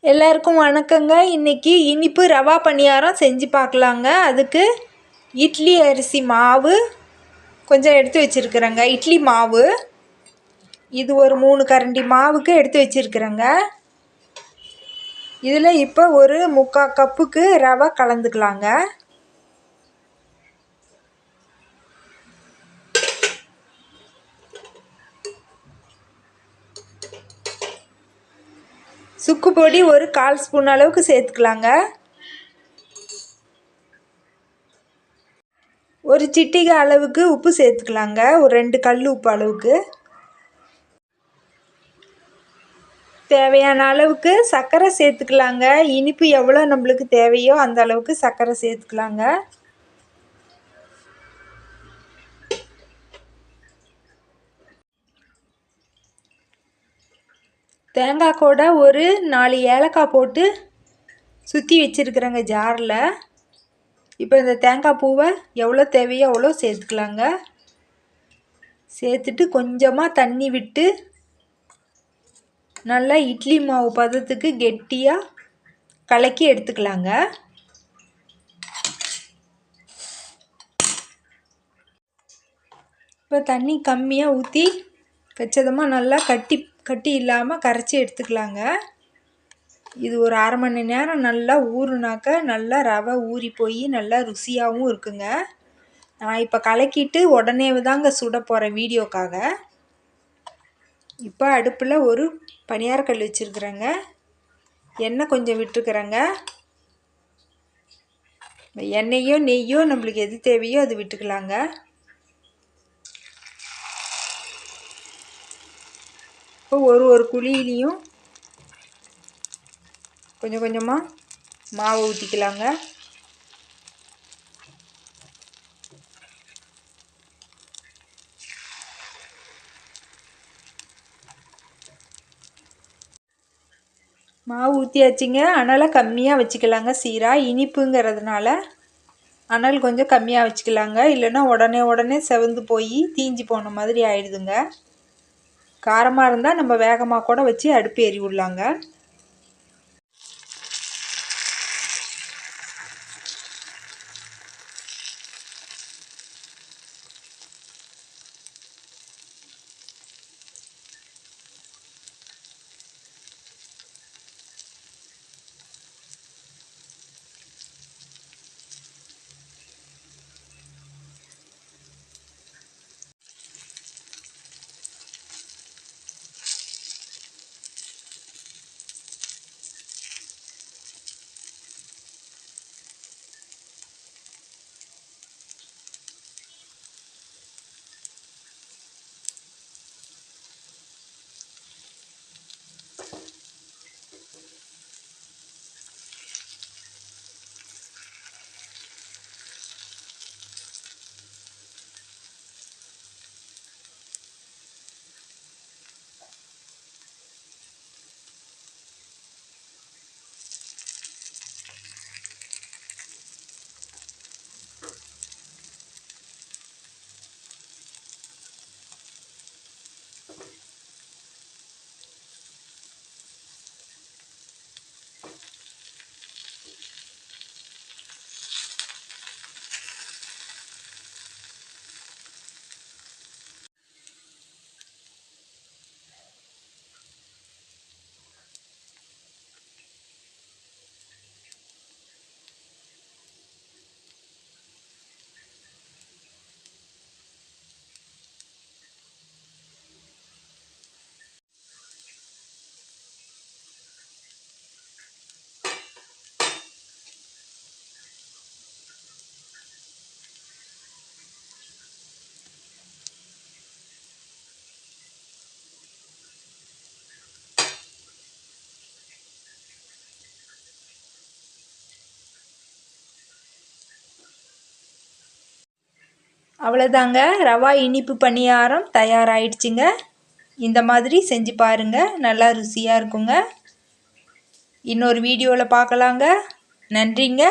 எல்லாருக்கும் வணக்கங்க. இன்றைக்கி இனிப்பு ரவா பணியாரம் செஞ்சு பார்க்கலாங்க. அதுக்கு இட்லி அரிசி மாவு கொஞ்சம் எடுத்து வச்சுருக்குறேங்க. இட்லி மாவு இது ஒரு 3 கரண்டி மாவுக்கு எடுத்து வச்சுருக்குறேங்க. இதில் இப்போ ஒரு 3/4 கப்புக்கு ரவை கலந்துக்கலாங்க. சுக்கு பொடி ஒரு 1/4 ஸ்பூன் அளவுக்கு சேர்த்துக்கலாங்க. ஒரு சிட்டிகை அளவுக்கு உப்பு சேர்த்துக்கலாங்க. ஒரு 2 கல் உப்பு அளவுக்கு. தேவையான அளவுக்கு சர்க்கரை சேர்த்துக்கலாங்க. இனிப்பு எவ்வளோ நம்மளுக்கு தேவையோ அந்த அளவுக்கு சர்க்கரை சேர்த்துக்கலாங்க. தேங்காய் கூட ஒரு 4 ஏலக்காய் போட்டு சுற்றி வச்சுருக்குறேங்க ஜாரில். இப்போ இந்த தேங்காய் பூவை எவ்வளோ தேவையோ அவ்வளோ சேர்த்துக்கலாங்க. சேர்த்துட்டு கொஞ்சமாக தண்ணி விட்டு நல்லா இட்லி மாவு பதத்துக்கு கெட்டியாக கலக்கி எடுத்துக்கலாங்க. இப்போ தண்ணி கம்மியாக ஊற்றி கச்சிதமாக நல்லா கட்டி இல்லாமல் கரைச்சி எடுத்துக்கலாங்க. இது ஒரு 1/2 மணி நேரம் நல்லா ஊறுனாக்க நல்லா ரவை ஊறி போய் நல்லா ருசியாகவும் இருக்குங்க. நான் இப்போ கலக்கிட்டு உடனே தாங்க சுட போகிறேன் வீடியோக்காக. இப்போ அடுப்பில் ஒரு பணியாரக்கல் வச்சுருக்குறேங்க. எண்ணெய் கொஞ்சம் விட்டுருக்குறேங்க. எண்ணெயோ நெய்யோ நம்மளுக்கு எது தேவையோ அது விட்டுக்கலாங்க. இப்போ ஒரு குழியிலையும் கொஞ்சம் கொஞ்சமாக மாவு ஊற்றிக்கலாங்க. மாவு ஊற்றியாச்சுங்க. அனலை கம்மியாக வச்சுக்கலாங்க. சீராக இனிப்புங்கிறதுனால அனல் கொஞ்சம் கம்மியாக வச்சுக்கலாங்க. இல்லைன்னா உடனே செவந்து போய் தீஞ்சு போன மாதிரி ஆயிடுதுங்க. காரமாக இருந்தால் நம்ம வேகமாக கூட வச்சு அடுப்பு எறி விடலாங்க. அவ்வளோதாங்க, ரவா இனிப்பு பணியாரம் தயாராகிடுச்சுங்க. இந்த மாதிரி செஞ்சு பாருங்கள், நல்லா ருசியாக இருக்குங்க. இன்னொரு வீடியோவில் பார்க்கலாங்க. நன்றிங்க.